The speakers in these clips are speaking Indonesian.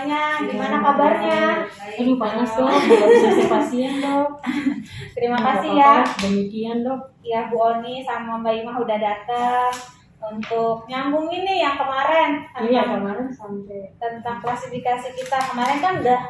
semuanya. Gimana kabarnya? Aduh panas dok, belum bisa pasien dok. Terima kasih ya. Demikian dok. Ya Bu Oni sama Mbak Ima udah datang untuk nyambung ini yang kemarin. Iya kemarin sampai tentang klasifikasi kita. Kemarin kan udah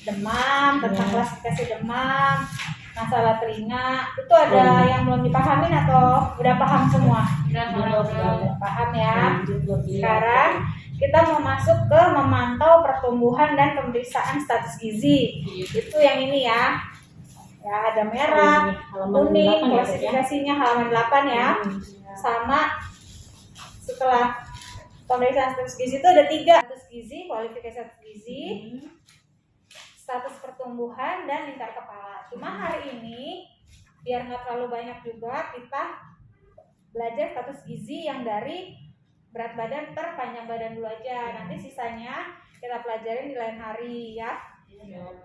demam, tentang klasifikasi demam, masalah telinga. Itu ada yang belum dipahamin atau udah paham semua? Udah paham ya. Sekarang kita mau masuk ke memantau pertumbuhan dan pemeriksaan status gizi. Itu yang ini ya. Ya, ada merah, kuning, klasifikasinya halaman 8 ya. Sama setelah pemeriksaan status gizi itu ada 3. Status gizi, kualifikasi status gizi, status pertumbuhan, dan lingkar kepala. Cuma hari ini biar nggak terlalu banyak juga, kita belajar status gizi yang dari berat badan per panjang badan dulu aja. Nanti sisanya kita pelajarin di lain hari ya.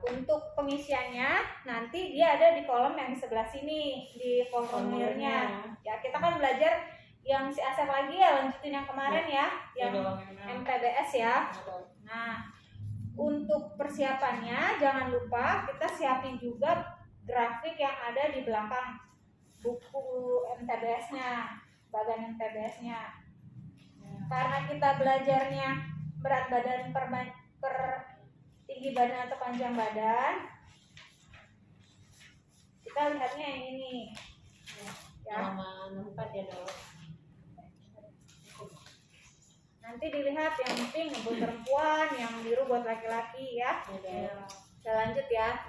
Untuk pengisiannya nanti dia ada di kolom yang di sebelah sini, di formulirnya. Ya, kita kan belajar yang si Asep lagi ya, lanjutin yang kemarin ya, yang MTBS ya. Nah, untuk persiapannya jangan lupa kita siapin juga grafik yang ada di belakang buku MTBS-nya, bagan MTBS-nya. Karena kita belajarnya berat badan per tinggi badan atau panjang badan, kita lihatnya yang ini ya. Halaman 4 ya dok. Nanti dilihat yang pink buat perempuan, yang biru buat laki-laki ya. Kita lanjut ya.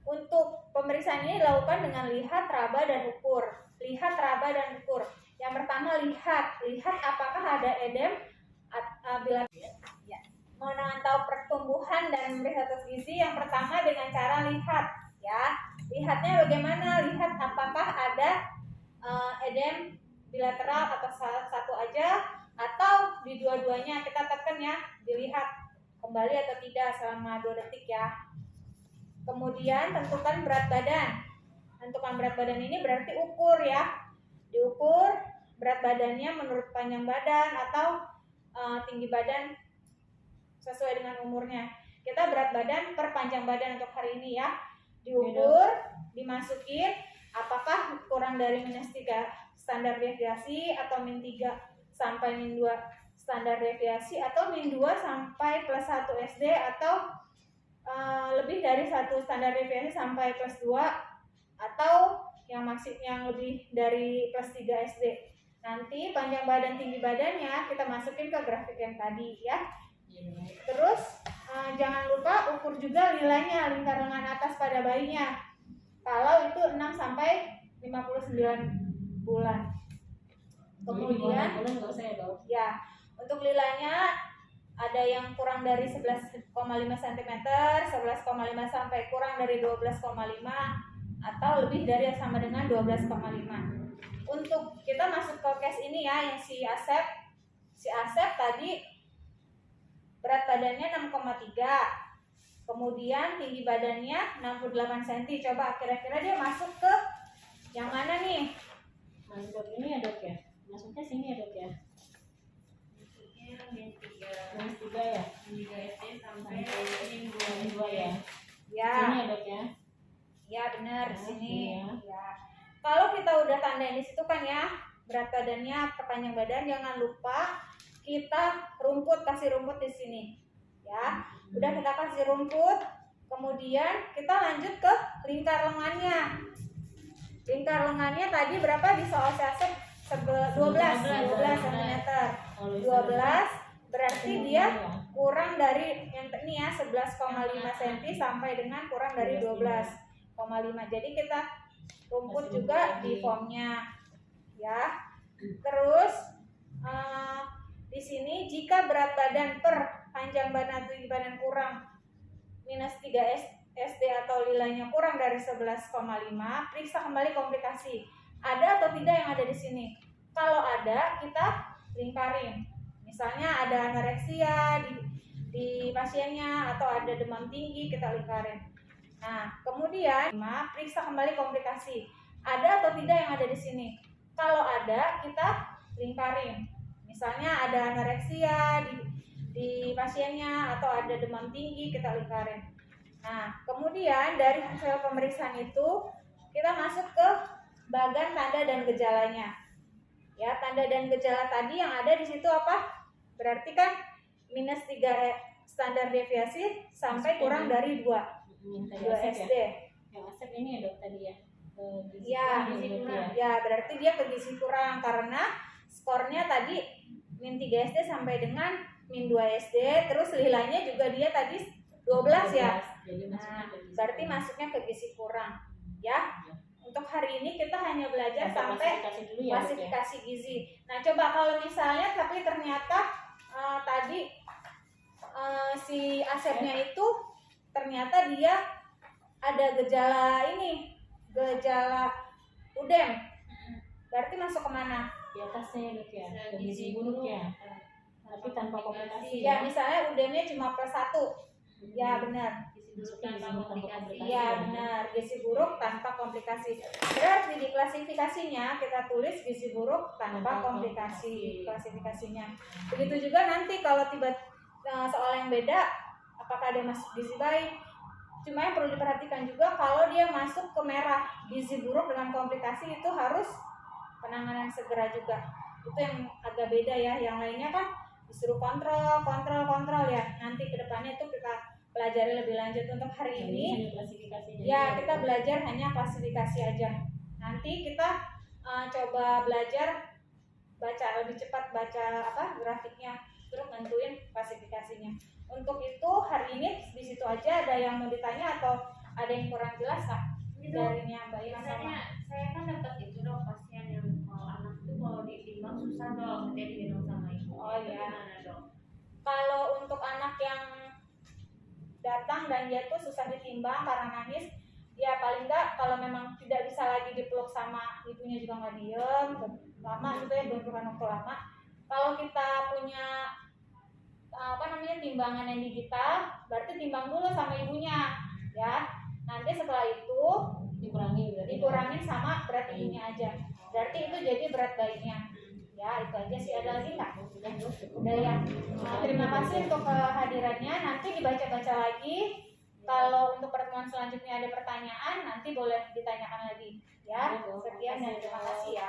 Untuk pemeriksaan ini dilakukan dengan lihat, raba, dan ukur. Lihat, raba, dan ukur. Yang pertama lihat apakah ada edem bila ya. Mau memantau pertumbuhan dan memeriksa status gizi, yang pertama dengan cara lihat ya. Lihatnya bagaimana? Lihat apakah ada edem bilateral atau satu aja atau di dua-duanya. Kita tekan ya, dilihat kembali atau tidak selama 2 detik ya. Kemudian tentukan berat badan. Tentukan berat badan ini berarti ukur ya. Diukur berat badannya menurut panjang badan atau tinggi badan sesuai dengan umurnya. Kita berat badan per panjang badan untuk hari ini ya. Diukur, dimasukin apakah kurang dari -3 standar deviasi atau -3 sampai -2 standar deviasi atau -2 sampai +1 SD atau lebih dari 1 standar deviasi sampai +2 atau yang lebih dari +3 SD. Nanti panjang badan tinggi badannya kita masukin ke grafik yang tadi ya. Terus jangan lupa ukur juga nilainya, lingkar lengan atas pada bayinya. Kalau itu 6 sampai 59 bulan. Kemudian ya, untuk nilainya ada yang kurang dari 11,5 cm, 11,5 sampai kurang dari 12,5 atau lebih dari sama dengan 12,5. Untuk kita masuk ke case ini ya, yang si Asep tadi berat badannya 6,3, kemudian tinggi badannya 68 cm. Coba kira-kira dia masuk ke yang mana nih? Masuk ini ya dok ya? Masuknya sini ya dok ya? Masuknya -3 ya? 3 SD sampai -2 ya? Ya. Sini ya dok ya? Ya benar, di sini. Ya. Kalau kita udah tandain di situ kan ya, berat badannya, perpanjang badan, jangan lupa kita kasih rumput di sini. Ya. Udah kita kasih rumput, kemudian kita lanjut ke lingkar lengannya. Lingkar lengannya tadi berapa di soal Asep? 12 cm. 12 berarti dia kurang dari yang ini ya, 11,5 cm sampai dengan kurang dari 12,5. Jadi kita rumput juga di formnya ya. Terus di sini jika berat badan per panjang badan atau tinggi badan kurang -3 SD atau nilainya kurang dari 11,5, periksa kembali komplikasi. Ada atau tidak yang ada di sini? Kalau ada, kita lingkarin. Misalnya ada anoreksia di pasiennya atau ada demam tinggi, kita lingkarin. Nah, kemudian periksa kembali komplikasi. Ada atau tidak yang ada di sini? Kalau ada, kita lingkarin. Misalnya ada anoreksia di pasiennya, atau ada demam tinggi kita lingkarin. Nah, kemudian dari hasil pemeriksaan itu kita masuk ke bagian tanda dan gejalanya. Ya, tanda dan gejala tadi yang ada di situ apa? Berarti kan minus 3 standar deviasi sampai kurang dari 2 SD. Yang asep ini ya dok tadi ya. Gizi kurang. Ya, berarti dia ke gizi kurang karena skornya tadi min 3 SD sampai dengan min 2 SD, terus nilainya juga dia tadi 12 ya. Jadi berarti masuknya ke gizi kurang. Ya. Untuk hari ini kita hanya belajar sampai klasifikasi gizi. Nah, coba kalau misalnya tapi ternyata tadi si asepnya itu ternyata dia ada gejala gejala udem. Berarti masuk kemana? Di atasnya dok ya, gizi buruk ya. Tapi tanpa komplikasi. Ya, misalnya udemnya cuma +1. Ya, benar. Iya, benar. Gizi buruk tanpa komplikasi. Berarti di klasifikasinya kita tulis gizi buruk tanpa komplikasi klasifikasinya. Begitu juga nanti kalau soal yang beda, apakah dia masuk gizi baik? Cuma yang perlu diperhatikan juga kalau dia masuk ke merah, gizi buruk dengan komplikasi itu harus penanganan segera juga. Itu yang agak beda ya. Yang lainnya kan disuruh kontrol ya. Nanti kedepannya itu kita pelajari lebih lanjut. Untuk hari ini ya kita belajar hanya klasifikasi aja. Nanti kita coba belajar baca lebih cepat, baca grafiknya, terus nentuin klasifikasinya. Untuk itu hari ini di situ aja. Ada yang mau ditanya atau ada yang kurang jelas kak? Darinya Mbak Ira sama. Saya kan dapat itu dok, pasien yang anak itu kalau ditimbang susah dok, dia digendong sama ibu. Oh iya. Gimana dok? Kalau untuk anak yang datang dan dia tuh susah ditimbang karena nangis, ya paling enggak kalau memang tidak bisa lagi dipeluk sama ibunya juga nggak diem lama gitu ya, bukan waktu lama. Kalau kita punya timbangan yang digital, berarti timbang dulu sama ibunya ya. Nanti setelah itu dikurangin sama berat ibunya aja, berarti itu jadi berat bayinya ya. Itu aja sih. Ada lagi nggak? Udah ya. Terima kasih untuk kehadirannya. Nanti dibaca-baca lagi. Kalau untuk pertemuan selanjutnya ada pertanyaan, nanti boleh ditanyakan lagi ya. Sekian dan terima kasih ya.